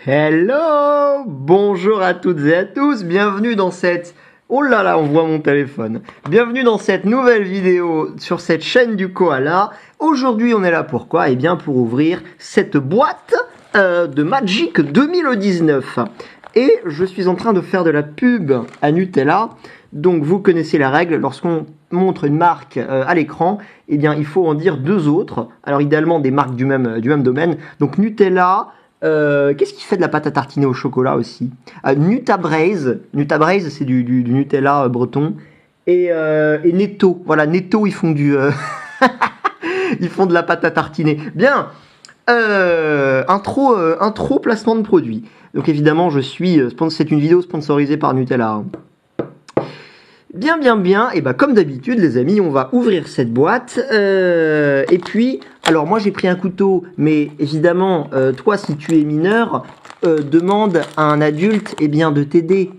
Hello! Bonjour à toutes et à tous, bienvenue dans cette... Oh là là, on voit mon téléphone. Bienvenue dans cette nouvelle vidéo sur cette chaîne du Koala. Aujourd'hui, on est là pour quoi? Eh bien, pour ouvrir cette boîte de Magic 2019. Et je suis en train de faire de la pub à Nutella. Donc, vous connaissez la règle, lorsqu'on montre une marque à l'écran, eh bien, il faut en dire deux autres. Alors, idéalement, des marques du même domaine. Donc, Nutella... qu'est-ce qui fait de la pâte à tartiner au chocolat aussi? Nutabraise. Nutabraise, c'est du Nutella breton. Et Netto. Voilà, Netto, ils font ils font de la pâte à tartiner. Bien. Intro placement de produit. Donc évidemment, c'est une vidéo sponsorisée par Nutella. Bien. Et bah comme d'habitude, les amis, on va ouvrir cette boîte. Et puis, alors moi j'ai pris un couteau, mais évidemment, toi si tu es mineur, demande à un adulte, eh bien, de t'aider.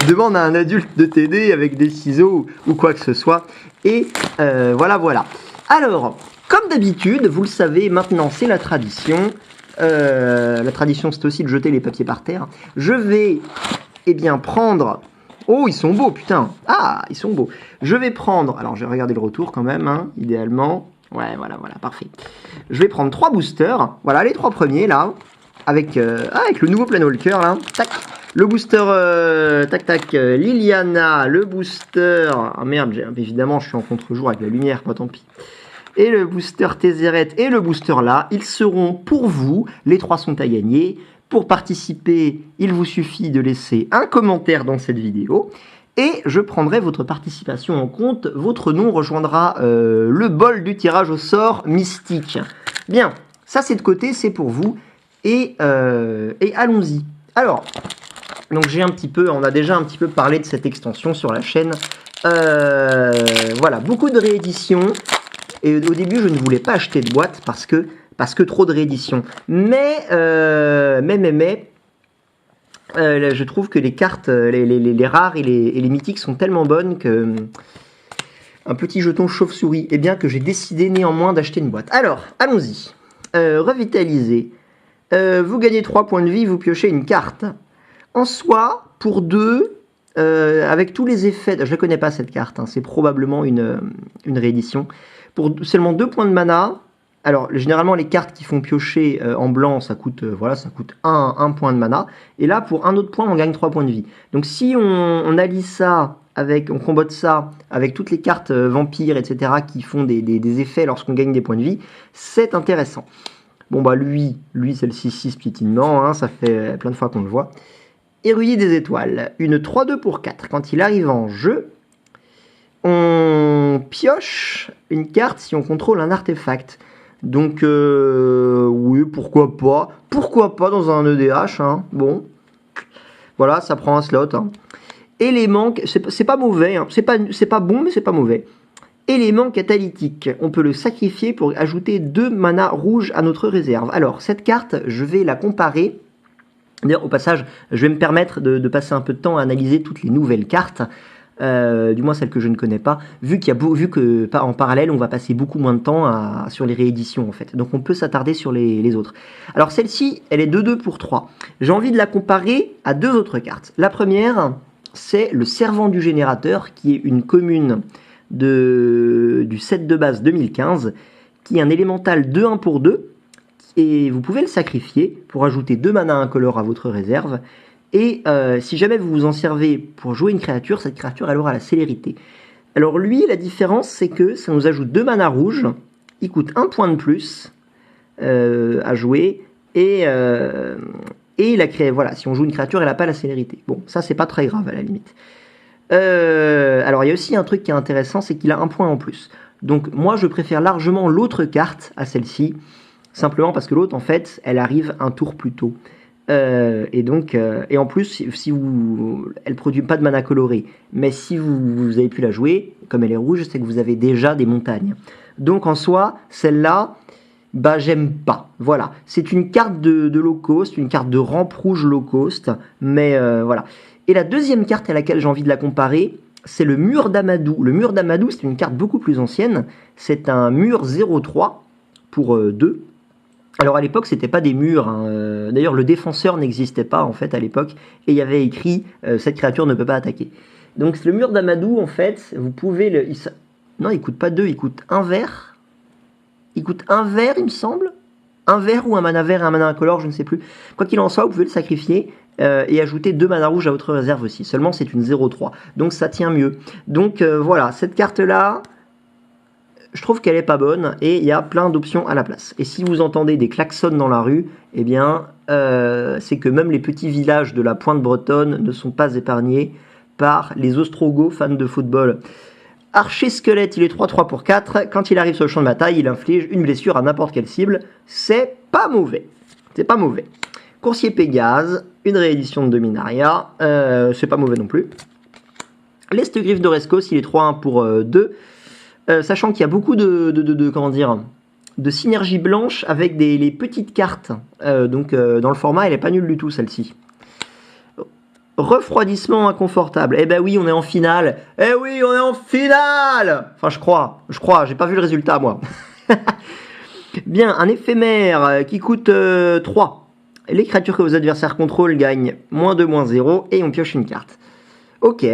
Demande à un adulte de t'aider avec des ciseaux ou quoi que ce soit. Et voilà. Alors, comme d'habitude, vous le savez, maintenant c'est la tradition. La tradition, c'est aussi de jeter les papiers par terre. Je vais... Eh bien, prendre... Oh, ils sont beaux, putain. Ah, ils sont beaux. Je vais prendre... Alors, je vais regarder le retour quand même, hein, idéalement. Ouais, voilà, parfait. Je vais prendre 3 boosters. Voilà, les 3 premiers, là. Avec le nouveau Planewalker, là. Tac. Le booster... Liliana. Le booster... Ah, merde, évidemment, je suis en contre-jour avec la lumière, pas tant pis. Et le booster Tézéret et le booster là, ils seront pour vous. Les 3 sont à gagner. Pour participer, il vous suffit de laisser un commentaire dans cette vidéo et je prendrai votre participation en compte. Votre nom rejoindra le bol du tirage au sort mystique. Bien, ça c'est de côté, c'est pour vous et allons-y. Alors, donc on a déjà un petit peu parlé de cette extension sur la chaîne. Voilà, beaucoup de rééditions et au début je ne voulais pas acheter de boîte parce que trop de rééditions. Mais je trouve que les cartes, les rares et les mythiques sont tellement bonnes que un petit jeton chauve-souris, eh bien que j'ai décidé néanmoins d'acheter une boîte. Alors, allons-y. Revitaliser. Vous gagnez 3 points de vie, vous piochez une carte. En soi, pour 2, avec tous les effets... Je ne connais pas cette carte, hein, c'est probablement une réédition. Pour seulement 2 points de mana... Alors, généralement, les cartes qui font piocher en blanc, ça coûte 1 point de mana. Et là, pour un autre point, on gagne 3 points de vie. Donc, si on allie ça, on combote ça avec toutes les cartes vampires, etc., qui font des effets lorsqu'on gagne des points de vie, c'est intéressant. Bon, bah, lui c'est le 6-6 piétinement, hein, ça fait plein de fois qu'on le voit. Érudit des étoiles, une 3-2 pour 4. Quand il arrive en jeu, on pioche une carte si on contrôle un artefact. Donc, oui, pourquoi pas. Pourquoi pas dans un EDH, hein. Bon. Voilà, ça prend un slot, hein. Élément, c'est pas mauvais, hein. C'est pas bon, mais c'est pas mauvais. Élément catalytique. On peut le sacrifier pour ajouter 2 mana rouges à notre réserve. Alors, cette carte, je vais la comparer. D'ailleurs, au passage, je vais me permettre de passer un peu de temps à analyser toutes les nouvelles cartes. Du moins celles que je ne connais pas, vu que en parallèle on va passer beaucoup moins de temps sur les rééditions en fait, donc on peut s'attarder sur les autres. Alors celle-ci, elle est 2-2 pour 3. J'ai envie de la comparer à 2 autres cartes. La première, c'est le Servant du Générateur, qui est une commune du set de base 2015, qui est un élémental 2-1 pour 2, et vous pouvez le sacrifier pour ajouter 2 mana incolores à votre réserve. Et si jamais vous vous en servez pour jouer une créature, cette créature elle aura la célérité. Alors lui, la différence c'est que ça nous ajoute 2 mana rouges, il coûte 1 point de plus à jouer, et voilà, si on joue une créature, elle n'a pas la célérité. Bon, ça c'est pas très grave à la limite. Alors il y a aussi un truc qui est intéressant, c'est qu'il a 1 point en plus. Donc moi je préfère largement l'autre carte à celle-ci, simplement parce que l'autre en fait, elle arrive un tour plus tôt. Et en plus, elle produit pas de mana coloré, mais si vous avez pu la jouer, comme elle est rouge, c'est que vous avez déjà des montagnes. Donc en soi, celle-là, bah j'aime pas. Voilà, c'est une carte de low cost, une carte de rampe rouge low cost, mais voilà. Et la deuxième carte à laquelle j'ai envie de la comparer, c'est le Mur d'Amadou. Le Mur d'Amadou, c'est une carte beaucoup plus ancienne. C'est un mur 0-3 pour 2. Alors à l'époque, c'était pas des murs, hein. D'ailleurs, le défenseur n'existait pas en fait à l'époque, et il y avait écrit cette créature ne peut pas attaquer. Donc le mur d'Amadou, en fait, vous pouvez le. Non, il coûte pas 2, il coûte un vert. Il coûte un vert, il me semble. Un vert ou un mana vert et un mana incolore, je ne sais plus. Quoi qu'il en soit, vous pouvez le sacrifier et ajouter 2 mana rouges à votre réserve aussi. Seulement, c'est une 0-3. Donc ça tient mieux. Donc voilà, cette carte-là, je trouve qu'elle est pas bonne et il y a plein d'options à la place. Et si vous entendez des klaxons dans la rue, eh bien, c'est que même les petits villages de la pointe bretonne ne sont pas épargnés par les Ostrogoths fans de football. Archer squelette, il est 3-3 pour 4. Quand il arrive sur le champ de bataille, il inflige une blessure à n'importe quelle cible. C'est pas mauvais. C'est pas mauvais. Coursier Pégase, une réédition de Dominaria. C'est pas mauvais non plus. L'Est-Griffe d'Orescos, il est 3-1 pour 2. Sachant qu'il y a beaucoup comment dire, de synergie blanche avec les petites cartes. Donc dans le format, elle est pas nulle du tout celle-ci. Refroidissement inconfortable. Eh ben oui, on est en finale. Eh oui, on est en finale. Enfin, je crois. J'ai pas vu le résultat, moi. Bien, un éphémère qui coûte 3. Les créatures que vos adversaires contrôlent gagnent -2, -0 et on pioche une carte. Ok.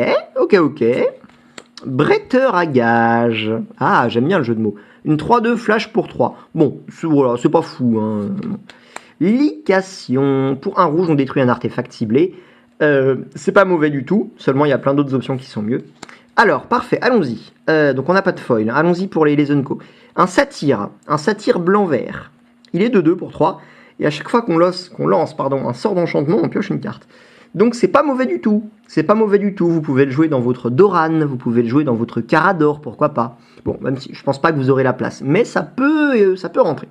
Bretteur à gage. Ah, j'aime bien le jeu de mots. Une 3-2 flash pour 3. Bon, voilà, c'est pas fou. Hein. Lication. Pour un rouge, on détruit un artefact ciblé. C'est pas mauvais du tout, seulement il y a plein d'autres options qui sont mieux. Alors, parfait, allons-y. Donc on n'a pas de foil, allons-y pour les Unco. Un satyre blanc-vert. Il est de 2 pour 3, et à chaque fois qu'on lance un sort d'enchantement, on pioche une carte. Donc c'est pas mauvais du tout, vous pouvez le jouer dans votre Doran, vous pouvez le jouer dans votre Carador, pourquoi pas. Bon, même si je pense pas que vous aurez la place, mais ça peut rentrer.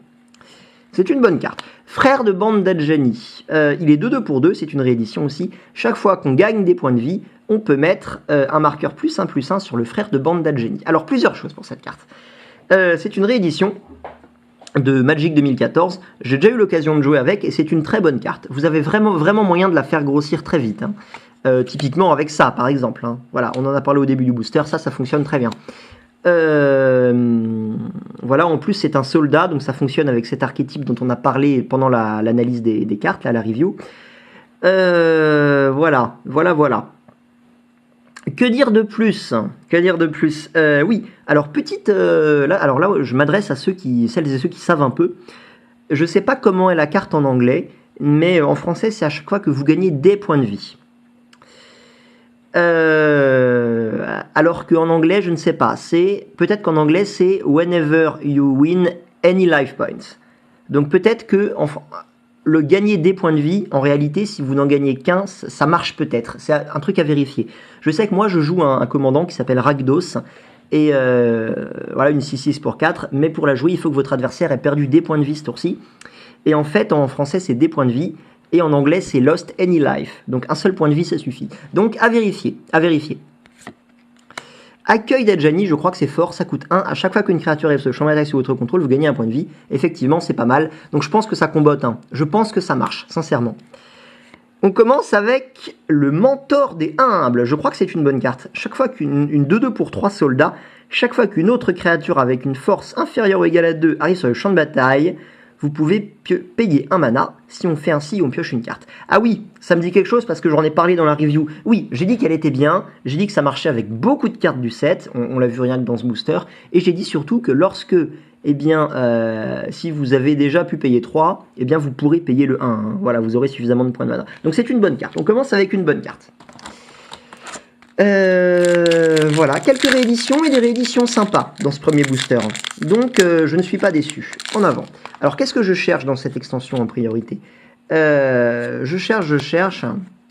C'est une bonne carte. Frère de bande d'Adjani. Il est 2-2 pour 2, c'est une réédition aussi. Chaque fois qu'on gagne des points de vie, on peut mettre un marqueur +1/+1 sur le frère de bande d'Adjani. Alors, plusieurs choses pour cette carte. C'est une réédition de Magic 2014. J'ai déjà eu l'occasion de jouer avec et c'est une très bonne carte. Vous avez vraiment moyen de la faire grossir très vite. Hein. Typiquement avec ça, par exemple. Hein. Voilà, on en a parlé au début du booster. Ça fonctionne très bien. Voilà, en plus c'est un soldat, donc ça fonctionne avec cet archétype dont on a parlé pendant l'analyse des cartes, là, la review. Voilà. Que dire de plus? Oui, alors là, je m'adresse à celles et ceux qui savent un peu. Je sais pas comment est la carte en anglais, mais en français c'est à chaque fois que vous gagnez des points de vie. Alors qu'en anglais, je ne sais pas. Peut-être qu'en anglais, c'est whenever you win any life points. Donc peut-être que le gagner des points de vie, en réalité, si vous n'en gagnez qu'un, ça marche peut-être. C'est un truc à vérifier. Je sais que moi, je joue un commandant qui s'appelle Rakdos. Et voilà, une 6-6 pour 4. Mais pour la jouer, il faut que votre adversaire ait perdu des points de vie ce tour-ci. Et en fait, en français, c'est des points de vie. Et en anglais, c'est Lost Any Life. Donc un seul point de vie, ça suffit. Donc à vérifier. Accueil d'Adjani, je crois que c'est fort, ça coûte 1. À chaque fois qu'une créature arrive sur le champ d'attaque sous votre contrôle, vous gagnez un point de vie. Effectivement, c'est pas mal. Donc je pense que ça combotte. Je pense que ça marche, sincèrement. On commence avec le Mentor des Humbles. Je crois que c'est une bonne carte. Chaque fois qu'une 2-2 pour 3 soldats, chaque fois qu'une autre créature avec une force inférieure ou égale à 2 arrive sur le champ de bataille, vous pouvez payer un mana. Si on fait ainsi, on pioche une carte. Ah oui, ça me dit quelque chose parce que j'en ai parlé dans la review. Oui, j'ai dit qu'elle était bien. J'ai dit que ça marchait avec beaucoup de cartes du set. On l'a vu rien que dans ce booster. Et j'ai dit surtout que lorsque, si vous avez déjà pu payer 3, vous pourrez payer le 1. Hein. Voilà, vous aurez suffisamment de points de mana. Donc c'est une bonne carte. On commence avec une bonne carte. Voilà, quelques rééditions et des rééditions sympas dans ce premier booster. Donc je ne suis pas déçu. En avant. Alors qu'est-ce que je cherche dans cette extension en priorité? Je cherche.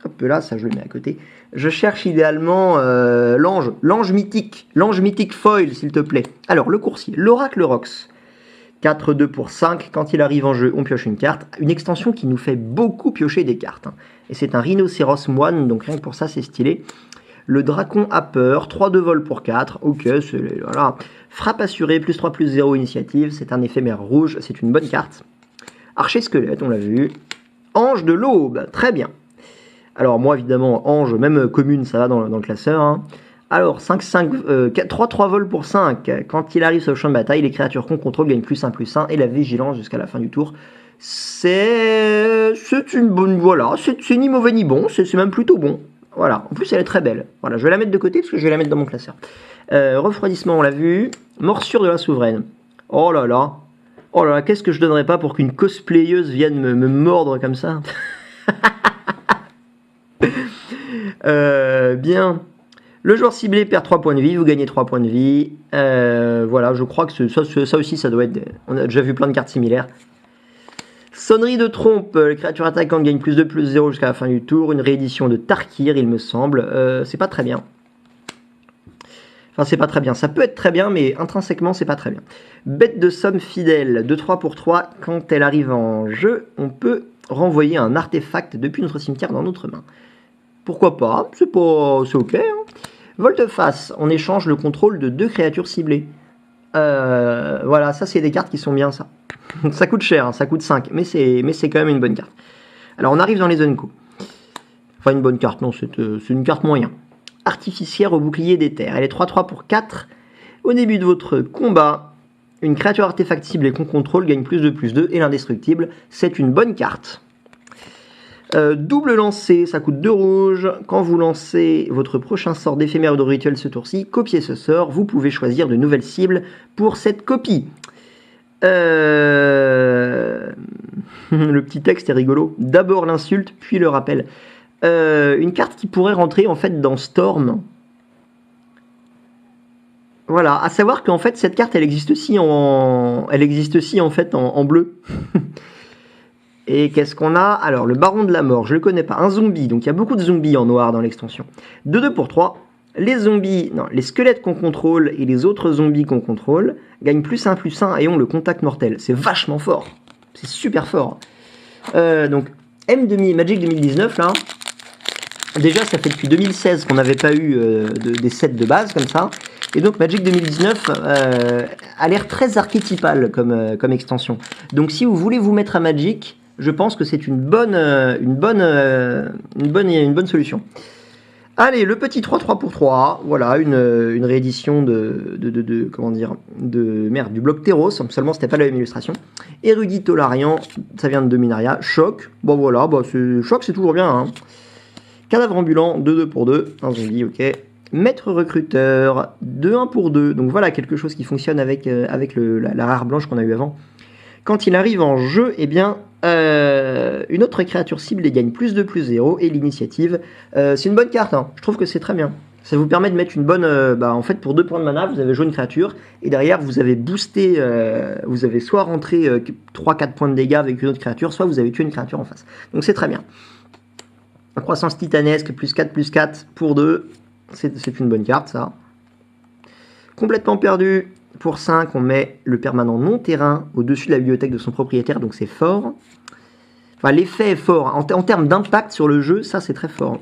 Hop là, ça je le mets à côté. Je cherche idéalement l'ange mythique foil, s'il te plaît. Alors le coursier, l'oracle Rox. 4-2 pour 5, quand il arrive en jeu, on pioche une carte. Une extension qui nous fait beaucoup piocher des cartes. Et c'est un rhinocéros moine, donc rien que pour ça c'est stylé. Le Dracon a peur, 3 de vol pour 4, ok, voilà. Frappe assurée, +3/+0 initiative, c'est un éphémère rouge, c'est une bonne carte. Archer squelette, on l'a vu. Ange de l'aube, très bien. Alors moi évidemment, ange, même commune, ça va dans le classeur. Hein. Alors, 3 vols pour 5, quand il arrive sur le champ de bataille, les créatures qu'on contrôle gagnent +1/+1 et la vigilance jusqu'à la fin du tour. C'est une bonne... Voilà, c'est ni mauvais ni bon, c'est même plutôt bon. Voilà, en plus elle est très belle. Voilà, je vais la mettre de côté parce que je vais la mettre dans mon classeur. Refroidissement, on l'a vu. Morsure de la souveraine. Oh là là. Oh là là, qu'est-ce que je donnerais pas pour qu'une cosplayeuse vienne me mordre comme ça. Bien. Le joueur ciblé perd 3 points de vie, vous gagnez 3 points de vie. Voilà, je crois que ça aussi, ça doit être... On a déjà vu plein de cartes similaires. Sonnerie de trompe, les créatures attaquantes gagnent plus 2, plus 0 jusqu'à la fin du tour. Une réédition de Tarkir, il me semble. C'est pas très bien. Enfin, c'est pas très bien. Ça peut être très bien, mais intrinsèquement, c'est pas très bien. Bête de somme fidèle, de 3 pour 3. Quand elle arrive en jeu, on peut renvoyer un artefact depuis notre cimetière dans notre main. Pourquoi pas? C'est ok. Hein. Volte-face, on échange le contrôle de 2 créatures ciblées. Voilà, ça c'est des cartes qui sont bien, ça. Ça coûte cher, hein, ça coûte 5, mais c'est quand même une bonne carte. Alors on arrive dans les Unco. Enfin une bonne carte, non, c'est une carte moyen. Artificière au bouclier des terres. Elle est 3-3 pour 4. Au début de votre combat, une créature artefact ciblée qu'on contrôle gagne plus 2 et l'indestructible. C'est une bonne carte. Double lancer, ça coûte 2 rouges. Quand vous lancez votre prochain sort d'éphémère ou de rituel ce tour-ci, copiez ce sort. Vous pouvez choisir de nouvelles cibles pour cette copie. Le petit texte est rigolo. D'abord l'insulte, puis le rappel. Une carte qui pourrait rentrer en fait dans Storm. Voilà, à savoir qu'en fait cette carte elle existe aussi en fait en bleu. Et qu'est-ce qu'on a? Alors le baron de la mort, je le connais pas, un zombie, donc il y a beaucoup de zombies en noir dans l'extension. 2 pour 3. Les zombies, non, les squelettes qu'on contrôle et les autres zombies qu'on contrôle gagnent +1/+1 et ont le contact mortel. C'est vachement fort, c'est super fort. Donc Magic 2019 là. Déjà, ça fait depuis 2016 qu'on n'avait pas eu des sets de base comme ça. Et donc, Magic 2019 a l'air très archétypal comme extension. Donc, si vous voulez vous mettre à Magic, je pense que c'est une bonne solution. Allez, le petit 3-3 pour 3. Voilà, une réédition du bloc Teros. Seulement, c'était pas la même illustration. Érudit Tolarian, ça vient de Dominaria. Choc. Bon, voilà, Choc, c'est toujours bien, hein. Cadavre ambulant, 2 pour 2, un zombie, ok. Maître recruteur, 2-1 pour 2. Donc voilà quelque chose qui fonctionne avec la rare blanche qu'on a eu avant. Quand il arrive en jeu, eh bien, une autre créature cible gagne +2/+0 et l'initiative. C'est une bonne carte, hein. Je trouve que c'est très bien. Ça vous permet de mettre une bonne... en fait, pour 2 points de mana, vous avez joué une créature et derrière, vous avez boosté... vous avez soit rentré 3-4 points de dégâts avec une autre créature, soit vous avez tué une créature en face. Donc c'est très bien. Croissance titanesque, +4/+4 pour 2. C'est une bonne carte, ça. Complètement perdu. Pour 5, on met le permanent non-terrain au-dessus de la bibliothèque de son propriétaire, donc c'est fort. Enfin, l'effet est fort. En termes d'impact sur le jeu, ça, c'est très fort.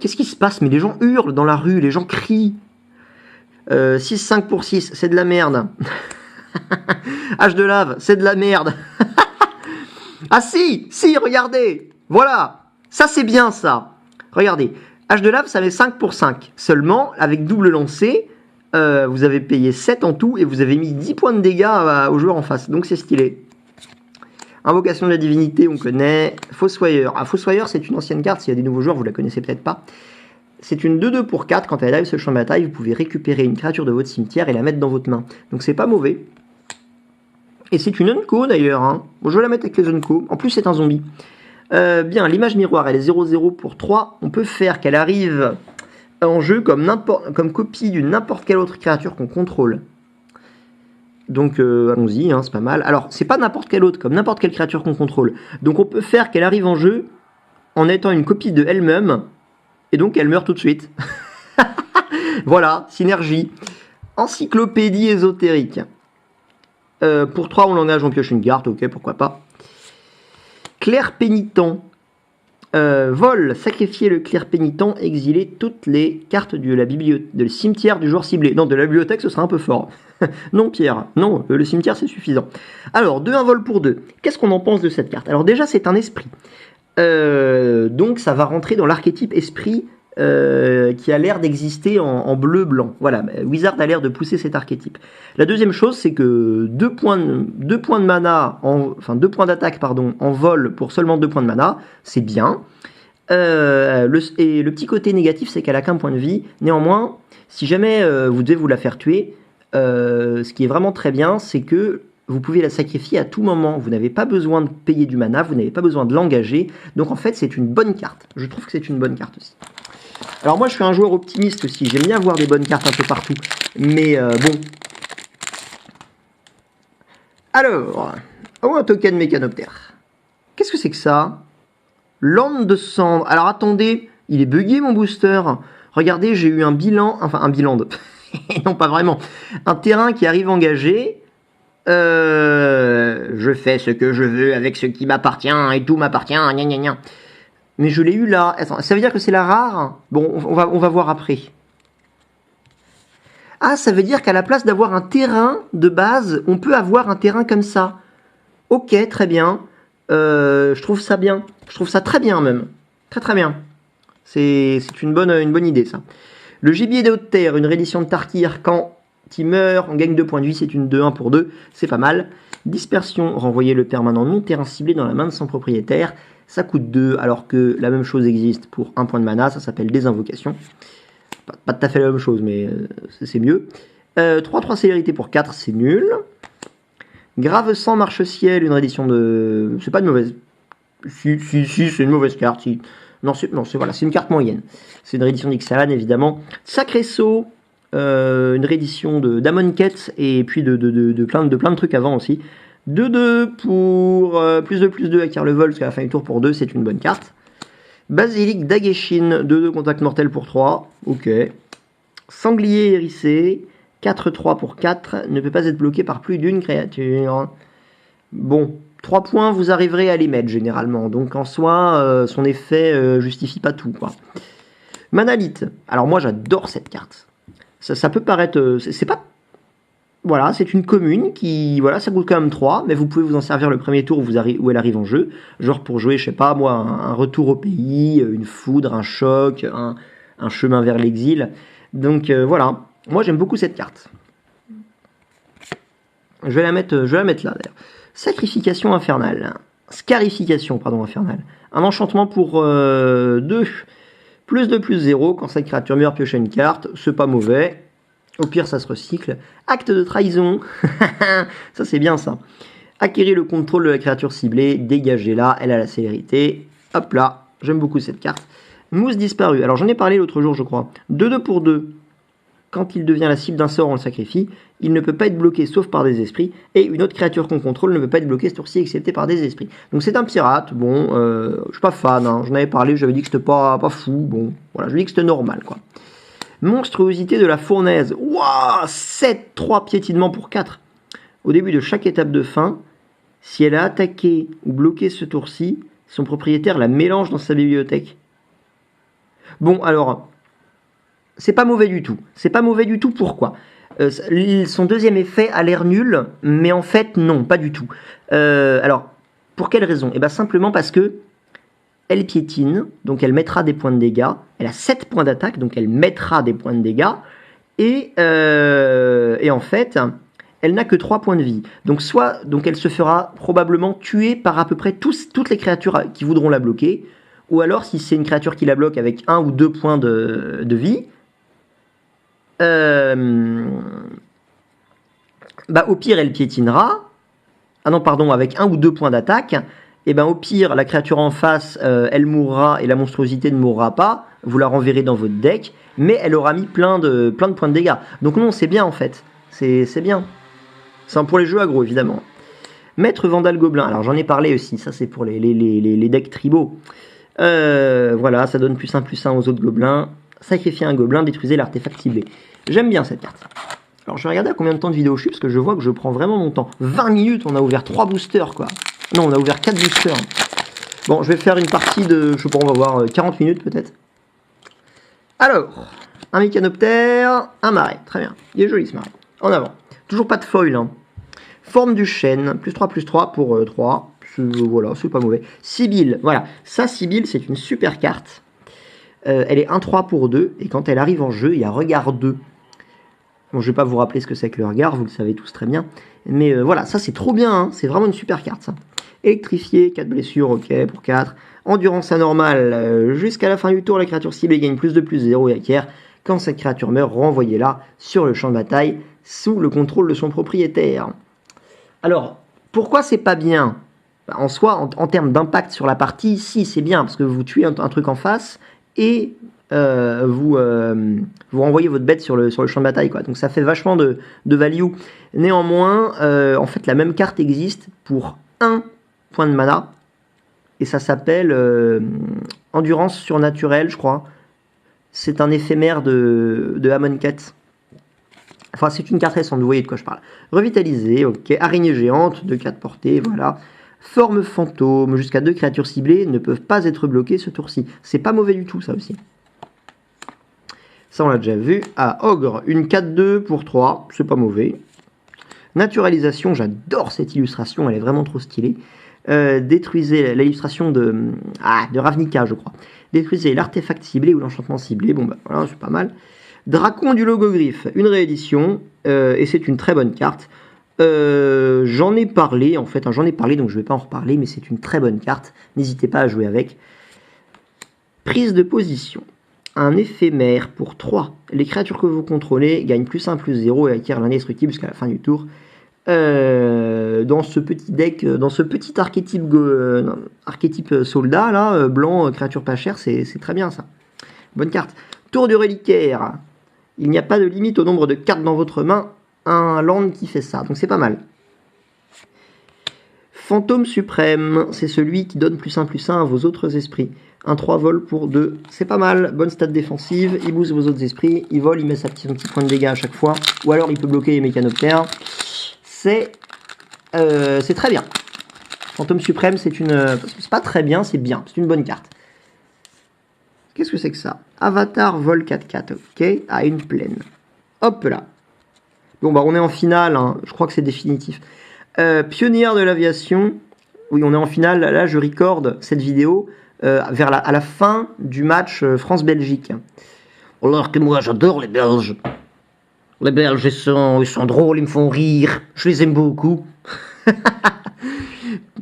Qu'est-ce qui se passe? Mais les gens hurlent dans la rue, les gens crient. 6-5 pour 6, c'est de la merde. Hache de lave, c'est de la merde. Ah si, regardez, voilà, ça c'est bien ça. Regardez, Hache de lave, ça met 5 pour 5. Seulement, avec double lancé, vous avez payé 7 en tout et vous avez mis 10 points de dégâts au joueur en face. Donc c'est stylé. Invocation de la divinité, on connaît. Fossoyeur. Ah, Fossoyeur, c'est une ancienne carte. S'il y a des nouveaux joueurs, vous la connaissez peut-être pas. C'est une 2-2 pour 4. Quand elle arrive sur le champ de bataille, vous pouvez récupérer une créature de votre cimetière et la mettre dans votre main. Donc c'est pas mauvais. Et c'est une Unco d'ailleurs. Hein. Bon, je vais la mettre avec les Unco. En plus, c'est un zombie. Bien, l'image miroir, elle est 0-0 pour 3. On peut faire qu'elle arrive en jeu comme copie d'une n'importe quelle autre créature qu'on contrôle. Donc allons-y, hein, c'est pas mal. Alors, c'est pas n'importe quelle autre, comme n'importe quelle créature qu'on contrôle. Donc on peut faire qu'elle arrive en jeu en étant une copie de elle-même. Et donc elle meurt tout de suite. Voilà, synergie. Encyclopédie ésotérique. Pour 3, on l'engage, on pioche une carte, ok, pourquoi pas. Clerc pénitent. Vol, sacrifier le clerc pénitent, exiler toutes les cartes de la bibliothèque, de le cimetière du joueur ciblé. Non, de la bibliothèque, ce sera un peu fort. Non, Pierre, non, le cimetière, c'est suffisant. Alors, 2-1 vol pour 2. Qu'est-ce qu'on en pense de cette carte? Alors déjà, c'est un esprit. Donc, ça va rentrer dans l'archétype esprit qui a l'air d'exister en bleu-blanc. Voilà, Wizard a l'air de pousser cet archétype. La deuxième chose, c'est que 2 points de mana, enfin 2 points d'attaque pardon, en vol pour seulement 2 points de mana, c'est bien. Et le petit côté négatif, c'est qu'elle a qu'un point de vie. Néanmoins, si jamais vous devez vous la faire tuer, ce qui est vraiment très bien, c'est que vous pouvez la sacrifier à tout moment. Vous n'avez pas besoin de payer du mana, vous n'avez pas besoin de l'engager. Donc en fait, c'est une bonne carte. Je trouve que c'est une bonne carte aussi. Alors moi, je suis un joueur optimiste aussi. J'aime bien avoir des bonnes cartes un peu partout. Mais bon. Alors, un token mécanoptère. Qu'est-ce que c'est que ça? Lande de cendre. Alors attendez, il est bugué mon booster. Regardez, j'ai eu un bilan, enfin un bilan de... non, pas vraiment. Un terrain qui arrive engagé. Je fais ce que je veux avec ce qui m'appartient et tout m'appartient. Gna gna gna. Mais je l'ai eu là. Attends, ça veut dire que c'est la rare? Bon, on va voir après. Ah, ça veut dire qu'à la place d'avoir un terrain de base, on peut avoir un terrain comme ça. Ok, très bien. Je trouve ça bien. Je trouve ça très bien même. Très très bien. C'est une bonne idée ça. Le gibier des hautes terres, une réédition de Tarkir, quand il meurt, on gagne 2 points de vie, c'est une 2-1 pour 2, c'est pas mal. Dispersion, renvoyer le permanent non terrain ciblé dans la main de son propriétaire. Ça coûte 2, alors que la même chose existe pour 1 point de mana, ça s'appelle des invocations. Pas tout à fait la même chose, mais c'est mieux. 3-3 célérité pour 4, c'est nul. Grave sang marche-ciel, une réédition de... C'est pas une mauvaise... Si, c'est une mauvaise carte, si. Non, c'est une carte moyenne. C'est une réédition d'Ixalan, évidemment. Sacré Saut, une réédition d'Amonkhet, et puis de plein de trucs avant aussi. 2-2 pour +2/+2 acquiert le vol, parce qu'à la fin du tour pour 2, c'est une bonne carte. Basilic d'Ageshin, 2-2 contact mortel pour 3, ok. Sanglier hérissé, 4-3 pour 4, ne peut pas être bloqué par plus d'une créature. Bon, 3 points, vous arriverez à les mettre généralement. Donc en soi, son effet justifie pas tout, quoi. Manalith. Alors moi, j'adore cette carte. Ça peut paraître... c'est pas... Voilà, c'est une commune qui... Voilà, ça coûte quand même 3, mais vous pouvez vous en servir le premier tour où elle arrive en jeu. Genre pour jouer, je sais pas, moi, un retour au pays, une foudre, un choc, un chemin vers l'exil. Donc voilà, moi j'aime beaucoup cette carte. Je vais la mettre là, d'ailleurs. Sacrification infernale. Scarification, pardon, infernale. Un enchantement pour 2. +2/+0. Quand cette créature meurt, piochez une carte. C'est pas mauvais. Au pire, ça se recycle. Acte de trahison. Ça, c'est bien, ça. Acquérir le contrôle de la créature ciblée. Dégagez-la. Elle a la célérité. Hop là. J'aime beaucoup cette carte. Mousse disparue. Alors, j'en ai parlé l'autre jour, je crois. 2-2 pour 2. Quand il devient la cible d'un sort, on le sacrifie. Il ne peut pas être bloqué sauf par des esprits. Et une autre créature qu'on contrôle ne peut pas être bloquée ce tour-ci excepté par des esprits. Donc c'est un pirate. Bon, je suis pas fan. Hein. J'en avais parlé, j'avais dit que c'était pas fou. Bon, voilà, je dis que c'était normal, quoi. Monstruosité de la fournaise. Waouh, 7-3 piétinement pour 4. Au début de chaque étape de fin, si elle a attaqué ou bloqué ce tour-ci, son propriétaire la mélange dans sa bibliothèque. Bon, alors... C'est pas mauvais du tout. C'est pas mauvais du tout, pourquoi? Son deuxième effet a l'air nul, mais en fait, non, pas du tout. Alors, pour quelle raison? Eh bien, simplement parce que elle piétine, donc elle mettra des points de dégâts. Elle a 7 points d'attaque, donc elle mettra des points de dégâts. Et en fait, elle n'a que 3 points de vie. Donc, elle se fera probablement tuer par à peu près toutes les créatures qui voudront la bloquer. Ou alors, si c'est une créature qui la bloque avec 1 ou 2 points de vie... au pire elle piétinera. Ah non pardon, avec 1 ou 2 points d'attaque. Et ben au pire la créature en face elle mourra et la monstruosité ne mourra pas. Vous la renverrez dans votre deck, mais elle aura mis plein de points de dégâts. Donc non, c'est bien en fait. C'est bien. C'est pour les jeux aggro évidemment. Maître Vandal Gobelin. Alors j'en ai parlé aussi. Ça c'est pour les decks tribaux. Voilà, ça donne +1/+1 aux autres gobelins. Sacrifier un gobelin, détruisez l'artefact ciblé. J'aime bien cette carte. Alors je vais regarder à combien de temps de vidéo je suis, parce que je vois que je prends vraiment mon temps. 20 minutes, on a ouvert 3 boosters, quoi. Non, on a ouvert 4 boosters. Bon, je vais faire une partie de, je sais pas, on va voir 40 minutes peut-être. Alors, un mécanoptère, un marais. Très bien. Il est joli ce marais. En avant. Toujours pas de foil. Hein. Forme du chêne, +3/+3 pour 3. Voilà, c'est pas mauvais. Sibylle, voilà. Ça, Sibylle, c'est une super carte. Elle est 1-3 pour 2, et quand elle arrive en jeu, il y a regard 2. Bon, je vais pas vous rappeler ce que c'est que le regard, vous le savez tous très bien. Mais voilà, ça c'est trop bien, hein, c'est vraiment une super carte ça. Électrifié, 4 blessures, ok, pour 4. Endurance anormale, jusqu'à la fin du tour, la créature ciblée gagne +2/+0 et acquiert. Quand cette créature meurt, renvoyez-la sur le champ de bataille sous le contrôle de son propriétaire. Alors, pourquoi c'est pas bien? En soi, en termes d'impact sur la partie, si c'est bien, parce que vous tuez un truc en face et vous renvoyez votre bête sur le champ de bataille, quoi. Donc ça fait vachement de value. Néanmoins, en fait, la même carte existe pour 1 point de mana, et ça s'appelle Endurance surnaturelle, je crois. C'est un éphémère de Amonkhet. Enfin, c'est une carte récente, vous voyez de quoi je parle. Revitalisé, ok. Araignée géante, de 4 portées, voilà. Forme fantôme, jusqu'à 2 créatures ciblées ne peuvent pas être bloquées ce tour-ci. C'est pas mauvais du tout, ça aussi. Ça, on l'a déjà vu. Ah, Ogre, une 4-2 pour 3, c'est pas mauvais. Naturalisation, j'adore cette illustration, elle est vraiment trop stylée. Détruisez l'illustration de Ravnica, je crois. Détruisez l'artefact ciblé ou l'enchantement ciblé. Bon, bah voilà, c'est pas mal. Dracon du Logogriffe, une réédition, et c'est une très bonne carte. J'en ai parlé, en fait, j'en ai parlé, donc je ne vais pas en reparler, mais c'est une très bonne carte. N'hésitez pas à jouer avec. Prise de position. Un éphémère pour 3. Les créatures que vous contrôlez gagnent +1/+0 et acquièrent l'indestructible jusqu'à la fin du tour. Dans ce petit deck, dans ce petit archétype soldat, là, blanc, créature pas chère, c'est très bien ça. Bonne carte. Tour du reliquaire. Il n'y a pas de limite au nombre de cartes dans votre main. Un land qui fait ça, donc c'est pas mal. Fantôme suprême, c'est celui qui donne +1/+1 à vos autres esprits. Un 3 vol pour 2, c'est pas mal. Bonne stat défensive, il booste vos autres esprits, il vole, il met son petit point de dégâts à chaque fois. Ou alors il peut bloquer les mécanoptères. C'est très bien. Fantôme suprême, c'est pas très bien, c'est bien, c'est une bonne carte. Qu'est-ce que c'est que ça? Avatar vol 4/4, ok, à une plaine. Hop là. Bon, bah on est en finale, hein. Je crois que c'est définitif. Pionnière de l'aviation. Oui, on est en finale. Là, je recorde cette vidéo à la fin du match France-Belgique. Alors que moi, j'adore les Belges. Les Belges, ils sont drôles, ils me font rire. Je les aime beaucoup.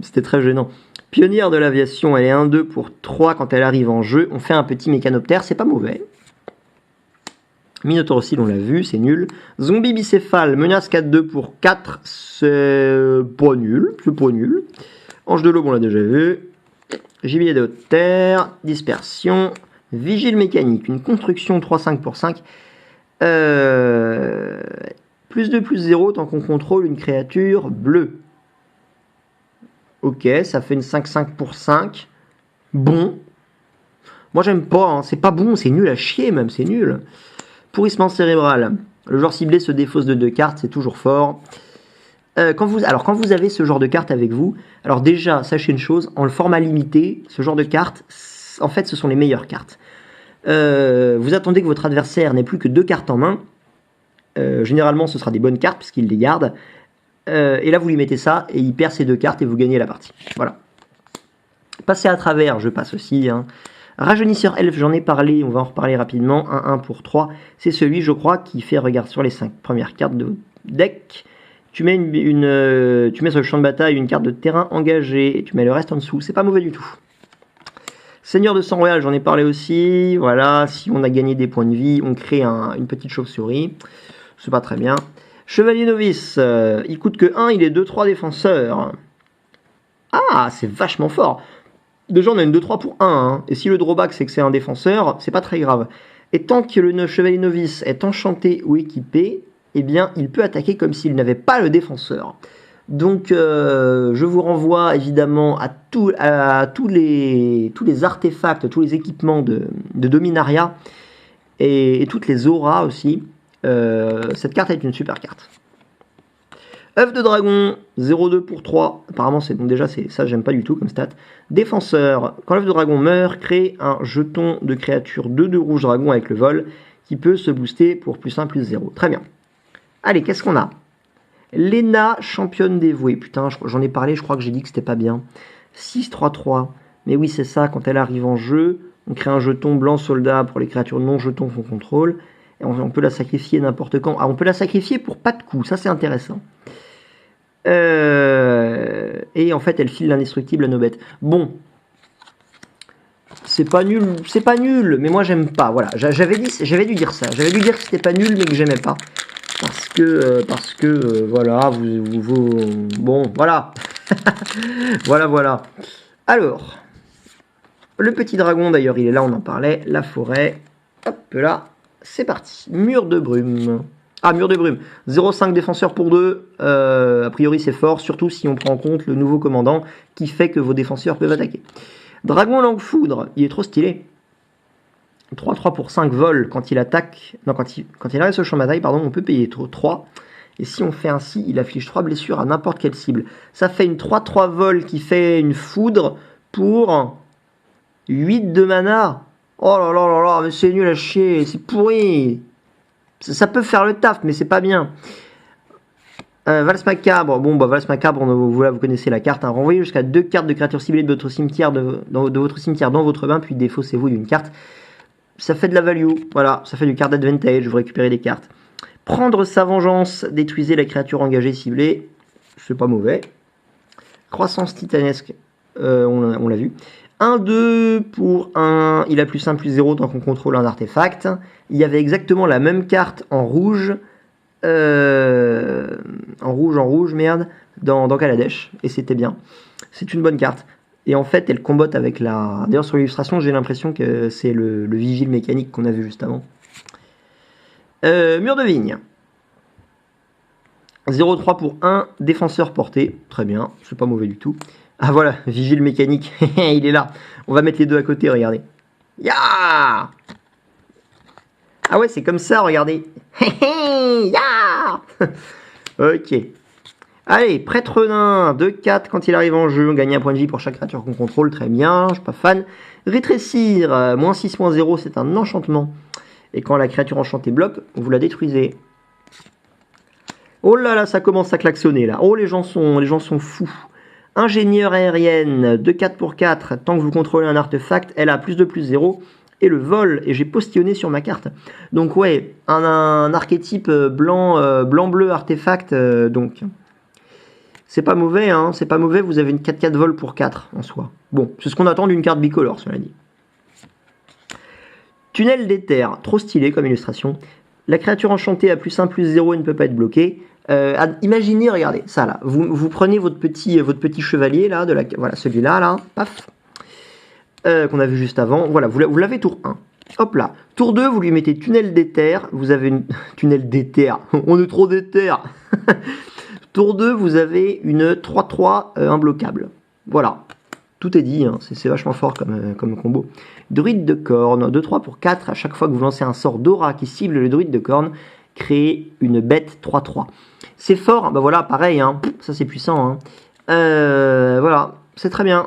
C'était très gênant. Pionnière de l'aviation, elle est 1-2 pour 3 quand elle arrive en jeu. On fait un petit mécanoptère, c'est pas mauvais. Minotaur aussi, on l'a vu, c'est nul. Zombie bicéphale, menace 4-2 pour 4, c'est pas nul, Ange de l'aube, on l'a déjà vu. Gibier de haute terre, dispersion, vigile mécanique, une construction 3-5 pour 5. +2/+0 tant qu'on contrôle une créature bleue. Ok, ça fait une 5-5 pour 5. Bon. Moi j'aime pas, hein. C'est pas bon, c'est nul à chier même, c'est nul. Pourrissement cérébral. Le joueur ciblé se défausse de 2 cartes, c'est toujours fort. Quand vous avez ce genre de carte avec vous, alors déjà, sachez une chose, en le format limité, ce genre de cartes, en fait, ce sont les meilleures cartes. Vous attendez que votre adversaire n'ait plus que 2 cartes en main. Généralement, ce sera des bonnes cartes, puisqu'il les garde. Et là, vous lui mettez ça, et il perd ses 2 cartes, et vous gagnez la partie. Voilà. Passer à travers, je passe aussi, hein. Rajeunisseur elfe, j'en ai parlé, on va en reparler rapidement. 1-1 pour 3, c'est celui, je crois, qui fait regard sur les 5 premières cartes de deck. Tu mets, tu mets sur le champ de bataille une carte de terrain engagée, et tu mets le reste en dessous. C'est pas mauvais du tout. Seigneur de sang royal, j'en ai parlé aussi. Voilà, si on a gagné des points de vie, on crée une petite chauve-souris. C'est pas très bien. Chevalier novice, il coûte que 1, il est 2-3 défenseur. Ah, c'est vachement fort. Déjà, on a une 2-3 pour 1, hein. Et si le drawback c'est que c'est un défenseur, c'est pas très grave. Et tant que le chevalier novice est enchanté ou équipé, eh bien, il peut attaquer comme s'il n'avait pas le défenseur. Donc, je vous renvoie évidemment à tous les artefacts, tous les équipements de Dominaria et toutes les auras aussi. Cette carte est une super carte. œuf de dragon, 0,2 pour 3. Apparemment, donc déjà, ça, j'aime pas du tout comme stat. Défenseur, quand l'œuf de dragon meurt, crée un jeton de créature 2 rouge dragon avec le vol qui peut se booster pour +1/+0. Très bien. Allez, qu'est-ce qu'on a? Lena, championne dévouée. Putain, j'en ai parlé, je crois que j'ai dit que c'était pas bien. 6-3-3. Mais oui, c'est ça, quand elle arrive en jeu, On crée un jeton blanc soldat pour les créatures non jetons qu'on contrôle. Et on peut la sacrifier n'importe quand. Ah, on peut la sacrifier pour pas de coup, ça c'est intéressant. Et en fait, elle file l'indestructible à nos bêtes. Bon, c'est pas nul, mais moi j'aime pas. Voilà, j'avais dû dire ça. J'avais dû dire que c'était pas nul, mais que j'aimais pas. Parce que voilà, bon, voilà. voilà. Alors, le petit dragon d'ailleurs, il est là, on en parlait. La forêt, hop là, c'est parti. Mur de brume. Ah, mur de brume. 0,5 défenseur pour 2. A priori, c'est fort, surtout si on prend en compte le nouveau commandant qui fait que vos défenseurs peuvent attaquer. Dragon langue foudre, il est trop stylé. 3-3 pour 5 vols quand il attaque. Non, quand il arrive sur le champ de bataille, pardon, on peut payer 3. Et si on fait ainsi, il affiche 3 blessures à n'importe quelle cible. Ça fait une 3-3 vol qui fait une foudre pour 8 de mana. Oh là là là là, mais c'est nul à chier, c'est pourri. Ça peut faire le taf, mais c'est pas bien. Valse macabre. Bon, bah, Valse macabre, vous connaissez la carte. Hein. Renvoyez jusqu'à 2 cartes de créatures ciblées de votre cimetière, de votre cimetière dans votre main, puis défaussez-vous d'une carte. Ça fait de la value. Voilà, ça fait du card advantage. Vous récupérez des cartes. Prendre sa vengeance. Détruisez la créature engagée ciblée. C'est pas mauvais. Croissance titanesque. On l'a vu. 1-2 pour 1. Il a plus 1, plus 0 tant qu'on contrôle un artefact. Il y avait exactement la même carte en rouge. En rouge, merde, dans Kaladesh, et c'était bien. C'est une bonne carte. Et en fait, elle combotte avec la... D'ailleurs, sur l'illustration, j'ai l'impression que c'est le vigile mécanique qu'on a vu juste avant. Mur de vigne. 0,3 pour 1, défenseur porté. Très bien, c'est pas mauvais du tout. Ah voilà, vigile mécanique, il est là. On va mettre les deux à côté, regardez. Ya! Ah ouais, c'est comme ça, regardez. Ya! Ok. Allez, prêtre nain, 2-4 quand il arrive en jeu. On gagne un point de vie pour chaque créature qu'on contrôle. Très bien, je suis pas fan. Rétrécir, -6, -0, c'est un enchantement. Et quand la créature enchantée bloque, vous la détruisez. Oh là là, ça commence à klaxonner là. Oh, les gens sont fous. Ingénieure aérienne, 2-4 pour 4. Tant que vous contrôlez un artefact, elle a plus 2, plus 0. Et le vol, et j'ai postillonné sur ma carte. Donc ouais, un archétype blanc-bleu artefact, donc. C'est pas mauvais, hein, c'est pas mauvais, vous avez une 4-4 vol pour 4 en soi. Bon, c'est ce qu'on attend d'une carte bicolore, cela dit. Tunnel d'éther, trop stylé comme illustration. La créature enchantée a plus 1, plus 0 et ne peut pas être bloquée. Imaginez, regardez, ça là, vous prenez votre petit chevalier là, voilà, celui-là, là, paf. Qu'on a vu juste avant. Voilà, vous l'avez tour 1. Hop là. Tour 2, vous lui mettez tunnel d'éther. Vous avez une... tunnel d'éther. On est trop d'éther. Tour 2, vous avez une 3-3 imbloquable. Voilà. Tout est dit. Hein. C'est vachement fort comme combo. Druide de corne. 2-3 pour 4. À chaque fois que vous lancez un sort d'aura qui cible le druide de corne, créez une bête 3-3. C'est fort. Bah voilà, pareil. Hein. Ça, c'est puissant. Hein. Voilà. C'est très bien.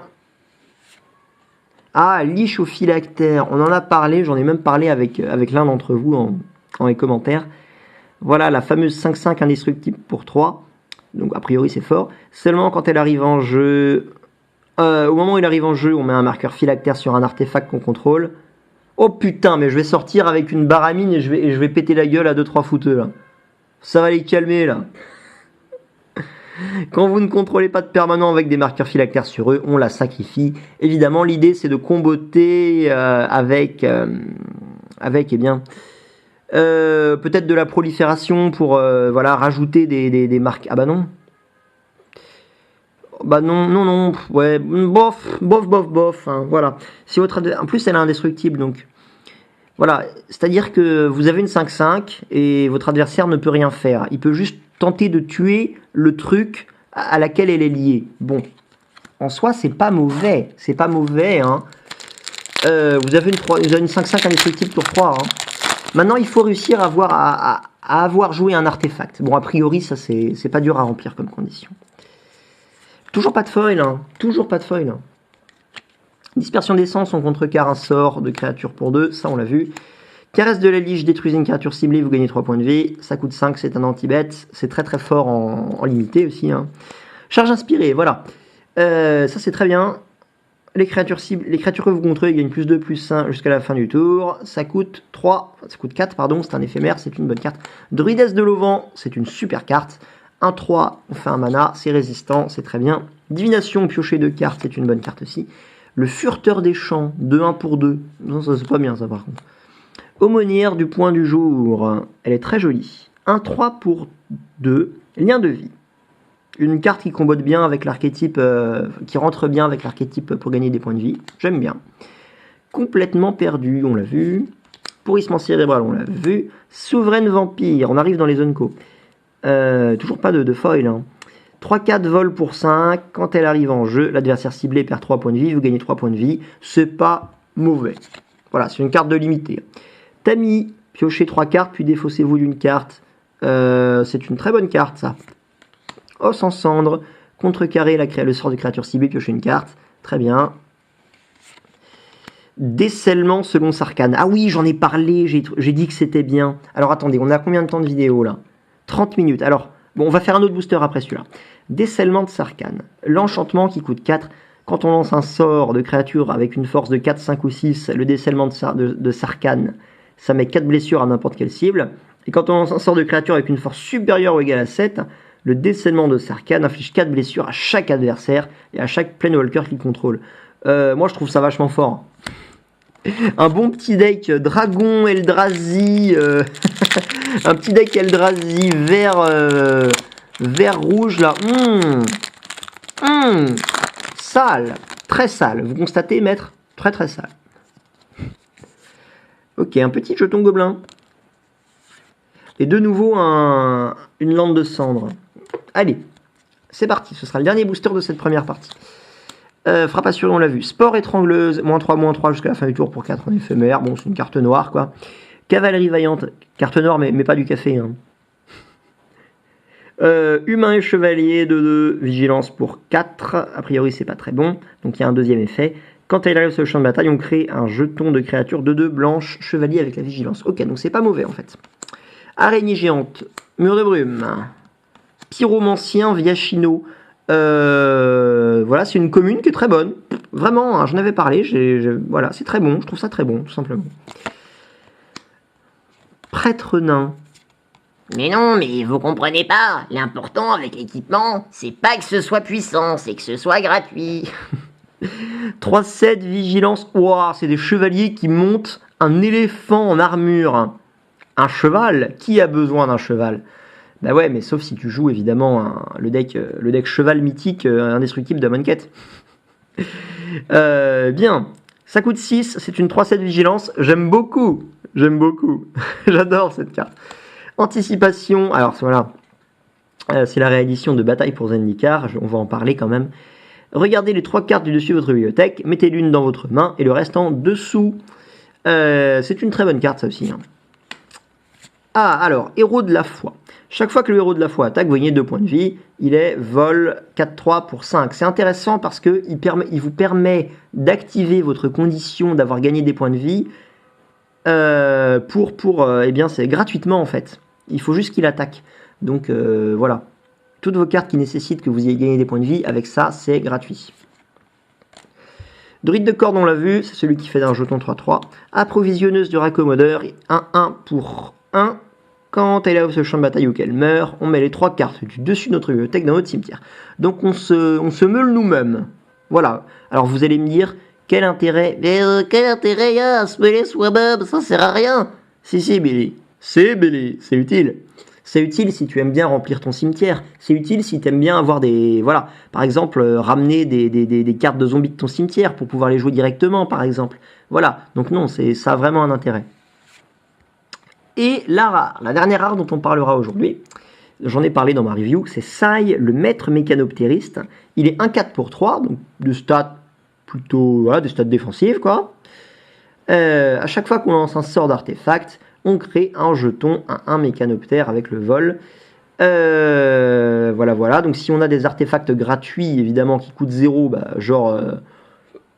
Ah, liche au phylactère, on en a parlé, j'en ai même parlé avec l'un d'entre vous en les commentaires. Voilà, la fameuse 5-5 indestructible pour 3. Donc a priori c'est fort. Seulement quand elle arrive en jeu... au moment où il arrive en jeu, on met un marqueur phylactère sur un artefact qu'on contrôle. Oh putain, mais je vais sortir avec une baramine et je vais péter la gueule à 2-3 fouteux là. Ça va les calmer là. Quand vous ne contrôlez pas de permanent avec des marqueurs phylactères sur eux, on la sacrifie. Évidemment, l'idée c'est de comboter avec eh bien, peut-être de la prolifération pour voilà, rajouter des marques. Ah bah non. Bah non, ouais, bof, hein, voilà. Si votre en plus elle est indestructible donc. Voilà, c'est-à-dire que vous avez une 5-5 et votre adversaire ne peut rien faire. Il peut juste tenter de tuer le truc à laquelle elle est liée. Bon, en soi, c'est pas mauvais. C'est pas mauvais. Hein. Vous avez une 5-5 indestructible tour 3. Hein. Maintenant, il faut réussir à avoir joué un artefact. Bon, a priori, ça, c'est pas dur à remplir comme condition. Toujours pas de foil. Hein. Toujours pas de foil. Hein. Dispersion d'essence, on contrecarre un sort de créature pour 2, ça on l'a vu. Caresse de la liche, détruisez une créature ciblée, vous gagnez 3 points de vie. Ça coûte 5, c'est un anti-bête. C'est très très fort en limité aussi. Hein. Charge inspirée, voilà. Ça c'est très bien. Les créatures que vous contrôlez gagnent plus 2, plus 1 jusqu'à la fin du tour. Ça coûte 4, pardon, c'est un éphémère, c'est une bonne carte. Druidesse de l'auvent, c'est une super carte. 1-3, on fait un mana, c'est résistant, c'est très bien. Divination, piocher 2 cartes, c'est une bonne carte aussi. Le Furteur des champs, 2-1 pour 2. Non, ça c'est pas bien ça par contre. Aumônière du point du jour, elle est très jolie. 1-3 pour 2, lien de vie. Une carte qui combote bien avec l'archétype, qui rentre bien avec l'archétype pour gagner des points de vie. J'aime bien. Complètement perdu, on l'a vu. Pourrissement cérébral, on l'a vu. Souveraine vampire, on arrive dans les zones co. Toujours pas de foil. Hein. 3-4 vol pour 5. Quand elle arrive en jeu, l'adversaire ciblé perd 3 points de vie. Vous gagnez 3 points de vie. C'est pas mauvais. Voilà, c'est une carte de limité. Tamis, piochez 3 cartes, puis défaussez-vous d'une carte. C'est une très bonne carte, ça. Os en cendre, contrecarrer le sort de créature ciblée, piocher une carte. Très bien. Décèlement selon Sarkhan. Ah oui, j'en ai parlé, j'ai dit que c'était bien. Alors attendez, on a combien de temps de vidéo là? 30 minutes. Alors, bon, on va faire un autre booster après celui-là. Décèlement de Sarkhan. L'enchantement qui coûte 4. Quand on lance un sort de créature avec une force de 4, 5 ou 6, le décèlement de Sarkhan, ça met 4 blessures à n'importe quelle cible. Et quand on lance un sort de créature avec une force supérieure ou égale à 7, le décèlement de Sarkhan inflige 4 blessures à chaque adversaire et à chaque Planewalker qu'il contrôle. Moi, je trouve ça vachement fort. Un bon petit deck Dragon, Eldrazi, un petit deck Eldrazi vert rouge là. Sale, très sale. Vous constatez, maître? Très très sale. Ok, un petit jeton gobelin. Et de nouveau une lande de cendre. Allez, c'est parti. Ce sera le dernier booster de cette première partie. Frappe assurée, on l'a vu. Sport étrangleuse, -3 jusqu'à la fin du tour pour 4 en éphémère. Bon, c'est une carte noire, quoi. Cavalerie vaillante, carte noire, mais pas du café. Hein. Humain et chevalier, 2-2, vigilance pour 4. A priori, c'est pas très bon. Donc, il y a un deuxième effet. Quand elle arrive sur le champ de bataille, on crée un jeton de créature 2-2 blanche, chevalier avec la vigilance. Ok, donc c'est pas mauvais, en fait. Araignée géante, mur de brume. Pyromancien, Viachino. Voilà, c'est une commune qui est très bonne. Vraiment, hein, j'en avais parlé. Voilà, c'est très bon. Je trouve ça très bon, tout simplement. Prêtre nain. Mais non, mais vous comprenez pas. L'important avec l'équipement, c'est pas que ce soit puissant, c'est que ce soit gratuit. 3-7, vigilance. Ouah, c'est des chevaliers qui montent un éléphant en armure. Un cheval? Qui a besoin d'un cheval? Bah ouais, mais sauf si tu joues évidemment le deck cheval mythique indestructible de Monket. Bien, ça coûte 6, c'est une 3-7 vigilance. J'aime beaucoup. J'adore cette carte. Anticipation, alors voilà, c'est la réédition de Bataille pour Zendikar, on va en parler quand même. Regardez les 3 cartes du dessus de votre bibliothèque, mettez l'une dans votre main et le reste en dessous. C'est une très bonne carte ça aussi. Hein. Ah, alors, héros de la foi. Chaque fois que le héros de la foi attaque, vous gagnez 2 points de vie. Il est vol 4-3 pour 5. C'est intéressant parce qu'il vous permet d'activer votre condition d'avoir gagné des points de vie eh bien, c'est gratuitement en fait. Il faut juste qu'il attaque. Donc voilà. Toutes vos cartes qui nécessitent que vous ayez gagné des points de vie, avec ça, c'est gratuit. Druide de corde, on l'a vu, c'est celui qui fait un jeton 3-3. Approvisionneuse du raccommodeur, 1-1 pour 1. Quand elle arrive sur le champ de bataille ou qu'elle meurt, on met les 3 cartes du dessus de notre bibliothèque dans notre cimetière. Donc on se meule nous-mêmes. Voilà. Alors vous allez me dire, quel intérêt? Mais quel intérêt y a à se mêler soi-même? Ça sert à rien. Si, Billy. C'est utile. C'est utile si tu aimes bien remplir ton cimetière. C'est utile si tu aimes bien avoir des... Voilà, par exemple, ramener des cartes de zombies de ton cimetière pour pouvoir les jouer directement, par exemple. Voilà, donc non, ça a vraiment un intérêt. Et la dernière rare dont on parlera aujourd'hui, j'en ai parlé dans ma review, c'est Sai, le maître mécanoptériste. Il est 1-4 pour 3, donc de stats plutôt... Voilà, des stats défensives, quoi. À chaque fois qu'on lance un sort d'artefact, on crée un jeton, un mécanoptère avec le vol. Voilà. Donc si on a des artefacts gratuits, évidemment, qui coûtent 0, bah, genre,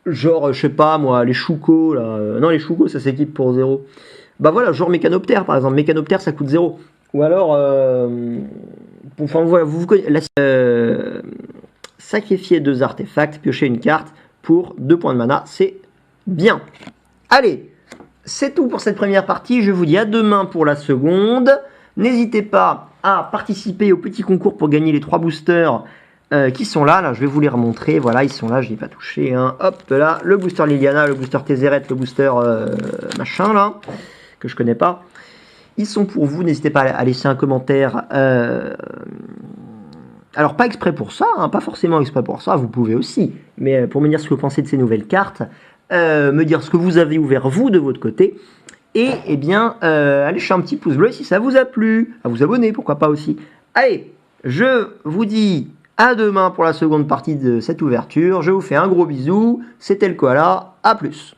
je sais pas moi, les choucos, là. Non, les choucos, ça s'équipe pour 0. Bah voilà, genre mécanoptère, par exemple. Mécanoptère, ça coûte 0. Ou alors, enfin, voilà, vous connaissez, sacrifier 2 artefacts, piocher une carte. pour 2 points de mana, c'est bien. Allez, c'est tout pour cette première partie, je vous dis à demain pour la seconde. N'hésitez pas à participer au petit concours pour gagner les 3 boosters qui sont là, je vais vous les remontrer, voilà, ils sont là, je n'ai pas touché, hein. Hop là, le booster Liliana, le booster Tézéret, le booster machin là, que je connais pas. Ils sont pour vous, n'hésitez pas à laisser un commentaire. Alors pas exprès pour ça, hein, pas forcément exprès pour ça, vous pouvez aussi, mais pour me dire ce que vous pensez de ces nouvelles cartes, me dire ce que vous avez ouvert vous de votre côté, et eh bien allez jeter un petit pouce bleu si ça vous a plu, à vous abonner, pourquoi pas aussi. Allez, je vous dis à demain pour la seconde partie de cette ouverture, je vous fais un gros bisou, c'était le koala, à plus.